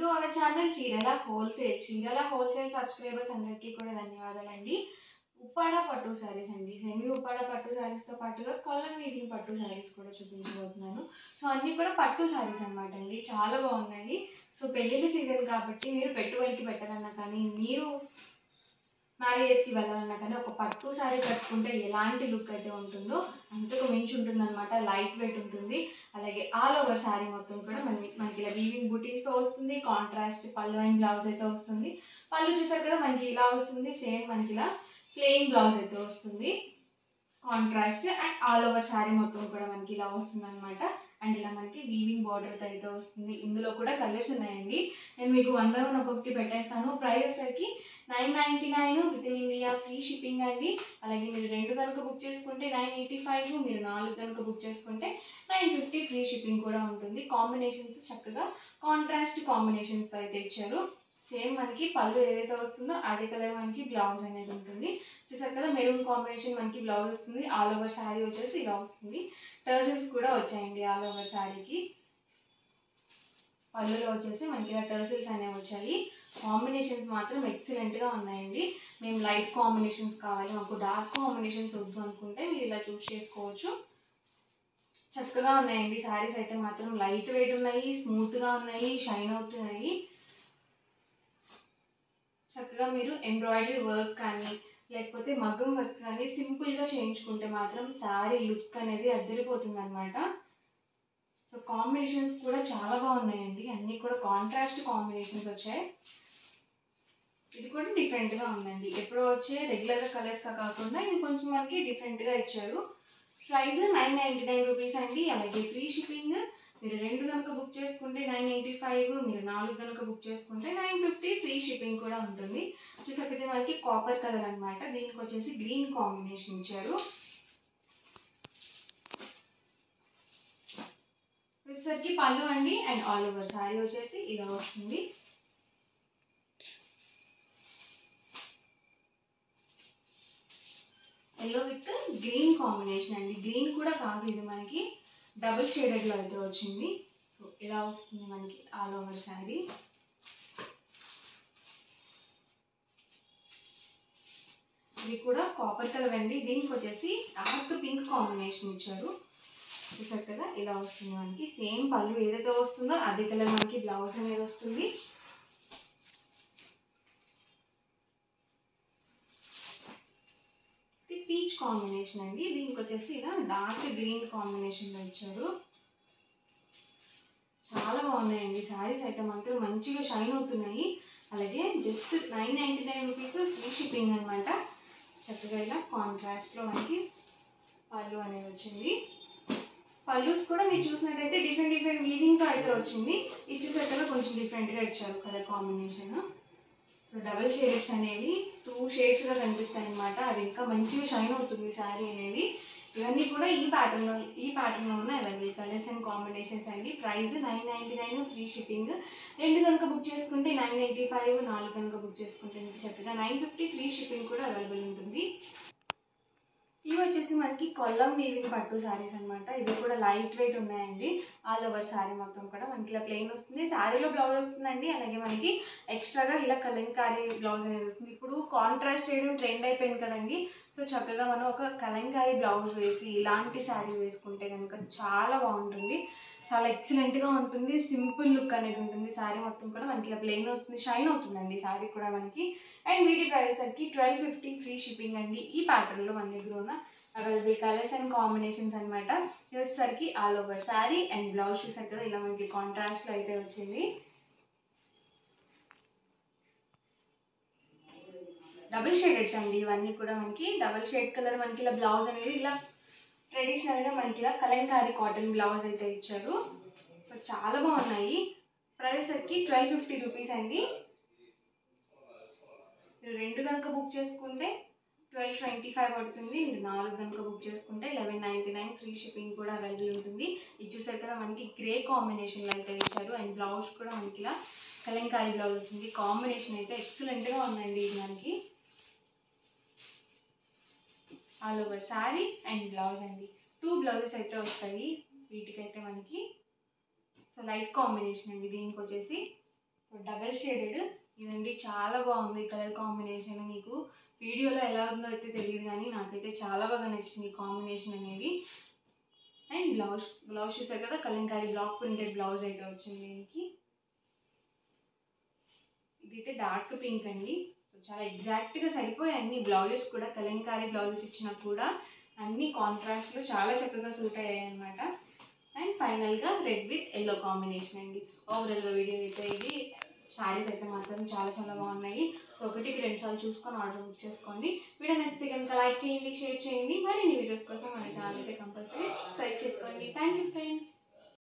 To our channel చీరల wholesale subscribers అందరికీ కూడా ధన్యవాదాలండి. ఉప్పాడ పట్టు శారీస్ అండి. సెమీ ఉప్పాడ పట్టు శారీస్తో పాటుగా కొల్లం వీవింగ్ పట్టు శారీస్ కూడా చూపించబోతున్నాను. సో అన్నీ కూడా పట్టు శారీస్ అనమాట అండి. చాలా బాగున్నాయి. సో పెళ్ళిళ్ళ సీజన్ కాబట్టి మీరు పెట్టుబడికి పెట్టాలన్నా కానీ, మీరు మ్యారేజెస్కి వెళ్ళాలన్నా కానీ ఒక పట్టు శారీ కట్టుకుంటే ఎలాంటి లుక్ అయితే ఉంటుందో అంతకు మించి ఉంటుంది అనమాట. లైట్ వెయిట్ ఉంటుంది. అలాగే ఆల్ ఓవర్ శారీ మొత్తం కూడా మనకి ఇలా వీవింగ్ బూటీస్తో వస్తుంది. కాంట్రాస్ట్ పళ్ళు అండ్ బ్లౌజ్ అయితే వస్తుంది. పళ్ళు చూసారు కదా మనకి ఇలా వస్తుంది. సేమ్ మనకి ఇలా ప్లెయిన్ బ్లౌజ్ అయితే వస్తుంది. Contrast and all over sari మొత్తం కూడా మనకి ఇలా వస్తుంది అనమాట. అండ్ ఇలా మనకి వీవింగ్ బార్డర్తో అయితే వస్తుంది. ఇందులో కూడా కలర్స్ ఉన్నాయండి. నేను మీకు 1 by 1 ఒక్కొక్కటి పెట్టేస్తాను. ప్రైస్ వచ్చేసరికి 999 with in India free shipping అండి. అలాగే మీరు 2 కనుక బుక్ చేసుకుంటే 985, మీరు 4 కనుక బుక్ చేసుకుంటే 950 ఫ్రీ షిప్పింగ్ కూడా ఉంటుంది. కాంబినేషన్స్ చక్కగా కాంట్రాస్ట్ కాంబినేషన్స్తో అయితే ఇచ్చారు. సేమ్ మనకి పళ్ళు ఏదైతే వస్తుందో అదే కలర్ మనకి బ్లౌజ్ అనేది ఉంటుంది. చూసారు కదా మెరూన్ కాంబినేషన్ మనకి బ్లౌజ్ వస్తుంది. ఆల్ ఓవర్ శారీ వచ్చేసి ఇలా వస్తుంది. టర్సిల్స్ కూడా వచ్చాయండి ఆల్ ఓవర్ శారీకి. పళ్ళులో వచ్చేసి మనకి ఇలా టర్సిల్స్ అనేవి వచ్చాయి. కాంబినేషన్స్ మాత్రం ఎక్సలెంట్గా ఉన్నాయండి. మేము లైట్ కాంబినేషన్స్ కావాలి, మాకు డార్క్ కాంబినేషన్స్ వద్దు అనుకుంటే మీరు ఇలా చూస్ చేసుకోవచ్చు. చక్కగా ఉన్నాయండి శారీస్ అయితే మాత్రం. లైట్ వెయిట్ ఉన్నాయి, స్మూత్గా ఉన్నాయి, షైన్ అవుతున్నాయి. చక్కగా మీరు ఎంబ్రాయిడరీ వర్క్ కానీ లేకపోతే మగ్గం వర్క్ కానీ సింపుల్గా చేయించుకుంటే మాత్రం శారీ లుక్ అనేది అద్దరిపోతుంది అనమాట. సో కాంబినేషన్స్ కూడా చాలా బాగున్నాయండి. అన్నీ కూడా కాంట్రాస్ట్ కాంబినేషన్స్ వచ్చాయి. ఇది కూడా డిఫరెంట్గా ఉందండి. ఎప్పుడో వచ్చే రెగ్యులర్గా కలర్స్గా కాకుండా ఇది కొంచెం మనకి డిఫరెంట్గా ఇచ్చారు. ప్రైస్ 999 రూపీస్ అండి. అలాగే ఫ్రీ షిప్పింగ్. మీరు 2 కనుక బుక్ చేసుకుంటే 985, మీరు 4 కనుక బుక్ చేసుకుంటే 950 ఫ్రీ షిప్పింగ్ కూడా ఉంటుంది. చూసాకైతే మనకి కాపర్ కలర్ అనమాట. దీనికి వచ్చేసి గ్రీన్ కాంబినేషన్ ఇచ్చారు. వచ్చేసరికి పళ్ళు అండి. అండ్ ఆల్ ఓవర్ శారీ వచ్చేసి ఇలా వస్తుంది. ఎల్లో విత్ గ్రీన్ కాంబినేషన్ అండి. గ్రీన్ కూడా కాదు, ఇది మనకి డబుల్ షేడెడ్లో అయితే వచ్చింది. సో ఇలా వస్తుంది మనకి ఆల్ ఓవర్ శారీ. ఇది కూడా కాపర్ కలర్ అండి. దీనికి వచ్చేసి డార్క్ పింక్ కాంబినేషన్ ఇచ్చారు. చూసారు కదా ఇలా వస్తుంది మనకి. సేమ్ పళ్ళు ఏదైతే వస్తుందో అదే కలర్ మనకి బ్లౌజ్ అనేది వస్తుంది. పీచ్ కాంబినేషన్ అండి. దీనికి వచ్చేసి ఇలా డార్క్ గ్రీన్ కాంబినేషన్లో ఇచ్చారు. చాలా బాగున్నాయండి శారీస్ అయితే మాత్రం. మంచిగా షైన్ అవుతున్నాయి. అలాగే జస్ట్ 999 రూపీస్ ఫ్రీ షిప్పింగ్ అనమాట. చక్కగా ఇలా కాంట్రాస్ట్లో మనకి పళ్ళు అనేది వచ్చింది. పళ్ళుస్ కూడా మీరు చూసినట్టయితే డిఫరెంట్ వీవింగ్తో అయితే వచ్చింది. ఇది చూసేటప్పుడు కొంచెం డిఫరెంట్గా ఇచ్చారు colour combination. So double shades అనేవి 2 షేడ్స్గా కనిపిస్తాయి అనమాట. అది ఇంకా మంచిగా షైన్ అవుతుంది శారీ అనేది. ఇవన్నీ కూడా ఈ ప్యాటర్న్లో ఉన్న అవైలబుల్ కలర్స్ అండ్ కాంబినేషన్స్ అండి. Price 999 free shipping. 2 కనుక బుక్ చేసుకుంటే 985, 4 కనుక బుక్ చేసుకుంటే మీకు చక్కగా 950 ఫ్రీ షిప్పింగ్ కూడా అవైలబుల్ ఉంటుంది. ఇవి వచ్చేసి మనకి కొల్లం వీవింగ్ పట్టు శారీస్ అనమాట. ఇవి కూడా లైట్ వెయిట్ ఉన్నాయండి. ఆల్ ఓవర్ శారీ మొత్తం కూడా మనకి ఇలా ప్లెయిన్ వస్తుంది. శారీలో బ్లౌజ్ వస్తుందండి. అలాగే మనకి ఎక్స్ట్రాగా ఇలా కలంకారీ బ్లౌజ్ అనేది వస్తుంది. ఇప్పుడు కాంట్రాస్ట్ చేయడం ట్రెండ్ అయిపోయింది కదండి. సో చక్కగా మనం ఒక కలంకారీ బ్లౌజ్ వేసి ఇలాంటి శారీ వేసుకుంటే కనుక చాలా బాగుంటుంది. చాలా ఎక్సలెంట్గా ఉంటుంది. సింపుల్ లుక్ అనేది ఉంటుంది. శారీ మొత్తం కూడా మనకి ఇలా ప్లెయిన్ వస్తుంది. షైన్ అవుతుందండి శారీ కూడా మనకి. అండ్ వీటి ప్రైస్ సరికి 1250 ఫ్రీ షిప్పింగ్ అండి. ఈ ప్యాటర్న్లో మన దగ్గర ఉన్న అవైలబుల్ కలర్స్ అండ్ కాంబినేషన్స్ అనమాట. ఇది వచ్చేసరికి all over sari and blouse చూసారు కదా ఇలా మనకి కాంట్రాస్ట్లో అయితే వచ్చింది. డబుల్ షేడెడ్స్ అండి ఇవన్నీ కూడా. మనకి డబుల్ షేడ్ కలర్ మనకి ఇలా బ్లౌజ్ అనేది ఇలా ట్రెడిషనల్గా మనకి ఇలా కలంకారీ కాటన్ బ్లౌజ్ అయితే ఇచ్చారు. సో చాలా బాగున్నాయి. ప్రైస్ సరికి 1250 రూపీస్ అండి. మీరు 2 కనుక బుక్ చేసుకుంటే 1225 పడుతుంది. మీరు 4 కనుక బుక్ చేసుకుంటే 1199 ఫ్రీ షిప్పింగ్ కూడా అవైలబుల్ ఉంటుంది. ఇది చూసారు కదా మనకి గ్రే కాంబినేషన్లో అయితే ఇచ్చారు. అండ్ బ్లౌజ్ కూడా మనకి ఇలా కలంకారీ బ్లౌజ్ వస్తుంది. కాంబినేషన్ అయితే ఎక్సలెంట్గా ఉందండి ఇది మనకి. All over sari and blouse అండి. 2 బ్లౌజెస్ అయితే వస్తాయి వీటికైతే మనకి. సో లైట్ కాంబినేషన్ అండి దీనికి వచ్చేసి. సో డబల్ షేడెడ్ ఇదండి, చాలా బాగుంది కలర్ కాంబినేషన్. మీకు వీడియోలో ఎలా ఉందో అయితే తెలియదు కానీ నాకైతే చాలా బాగా నచ్చింది కాంబినేషన్ అనేది. అండ్ బ్లౌజ్ చూసారు కదా, కలంకారీ బ్లాక్ ప్రింటెడ్ బ్లౌజ్ అయితే వచ్చింది దీనికి. ఇదైతే డార్క్ పింక్ అండి. సో చాలా ఎగ్జాక్ట్గా సరిపోయాయి అన్ని బ్లౌజెస్ కూడా. కలంకారీ బ్లౌజెస్ ఇచ్చినా కూడా అన్ని కాంట్రాస్ట్లో చాలా చక్కగా సూట్ అయ్యాయి అనమాట. అండ్ ఫైనల్గా రెడ్ విత్ ఎల్లో కాంబినేషన్ అండి. ఓవరాల్గా వీడియో అయితే ఇది. శారీస్ అయితే మాత్రం చాలా చాలా బాగున్నాయి. సో 1-2 సార్లు చూసుకొని ఆర్డర్ బుక్ చేసుకోండి. వీడియో నచ్చితే కనుక లైక్ చేయండి, షేర్ చేయండి. మరిన్ని వీడియోస్ కోసం మన ఛానల్ అయితే కంపల్సరీ సబ్స్క్రైబ్ చేసుకోండి. Thank you friends.